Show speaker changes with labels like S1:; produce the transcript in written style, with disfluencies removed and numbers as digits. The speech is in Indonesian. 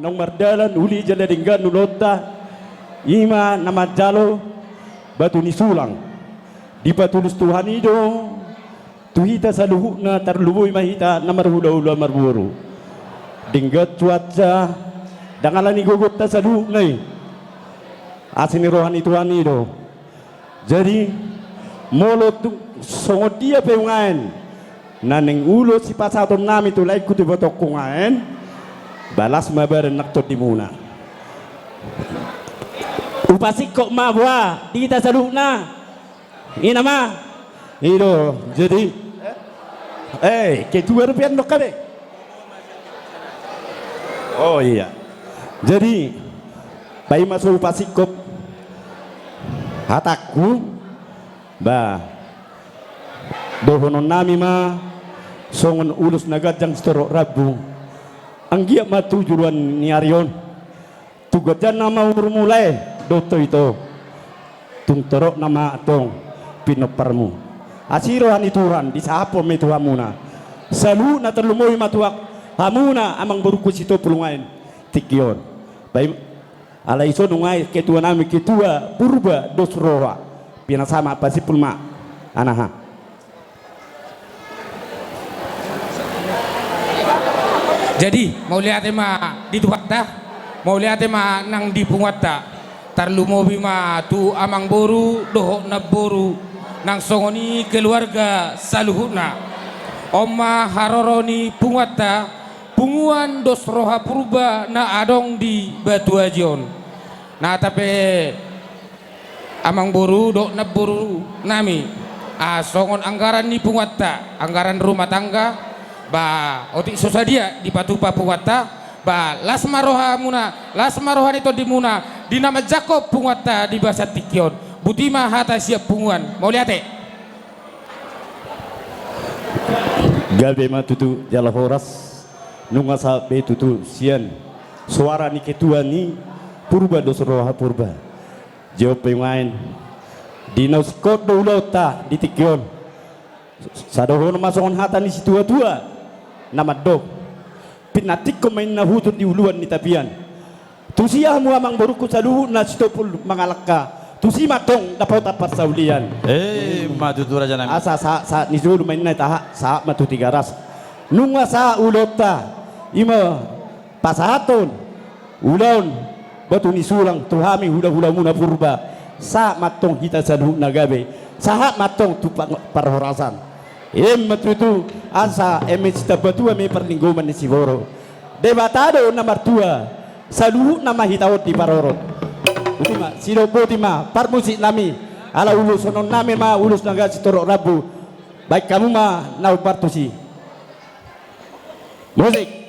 S1: nong mardalan uli jala dinggan nulota ima nama jalo batu ni sulang di patulus Tuhan itu tuhita saluhu na tarluboy mahita na marhula-hula marburu dinggat cuaca dangalan ni gugut ta saluhu ngay asin rohani Tuhan itu jadi molo tu songot dia peungain naneng ulo si pasaton nami tu lai kutu botok kungain balas mabar naktot di muna upasik kok mabwa di kita saluna ina ma iro jadi ketua rupiah nok kabe oh iya jadi bayi masuk upasik kok hataku ba dohonon nami ma songon ulus nagadjang storok rabu anggia matu juruan ni Arion tugatjan nama mulai doto itu tungtorok nama atong pinoparmu asirohan ituran di sapo metu hamuna salu na terlumoy matuak hamuna amang berukus itu pulungain tikion baik ala iso nungai ketua nami ketua purba dosroha pina sama pasi pulma anaha
S2: jadi mau lihat ma di tuwata mau lihat ma nang di pungwata tarlu mobi ma tu amang boru doho na boru nang songoni keluarga saluhuna oma haroroni pungwata punguan dos roha purba na adong di batu ajon na tapi amang boru do na boru nami songon anggaran ni pungwata anggaran rumah tangga ba otik sosadia di patupa pungwata ba las maroha itu di muna di nama Jakob pungwata di bahasa Tikion butima hata siap punguan mau lihat
S1: gabe matutu jala horas nunga sa betutu sian suara ni ketua ni purba dosroha purba jawab pengain di nauskot doulota di Tikion sadohon masongon hata ni situa-tua nama dog pinatik ko main na hutun di uluan ni tapian tusiah mu amang boruku saluhu na sitopul mangalaka tusi matong dapat tapat saulian
S3: matutu raja nami
S1: asa sa ni zulu main na taha sa matu tiga ras nunga sa ulota ima pasaton ulon batu ni sulang tuhami hula-hula muna purba sa matong kita saluhu nagabe saha matong tu parhorasan matutu asa cita batua me perlinggoman ni Sivoro debatado nomor 2 saluhu nama hitawot di parorot utima silo botima parmusik nami ala ulus sonon nami ma ulus naga sitorok rabu baik kamu ma nau partusi musik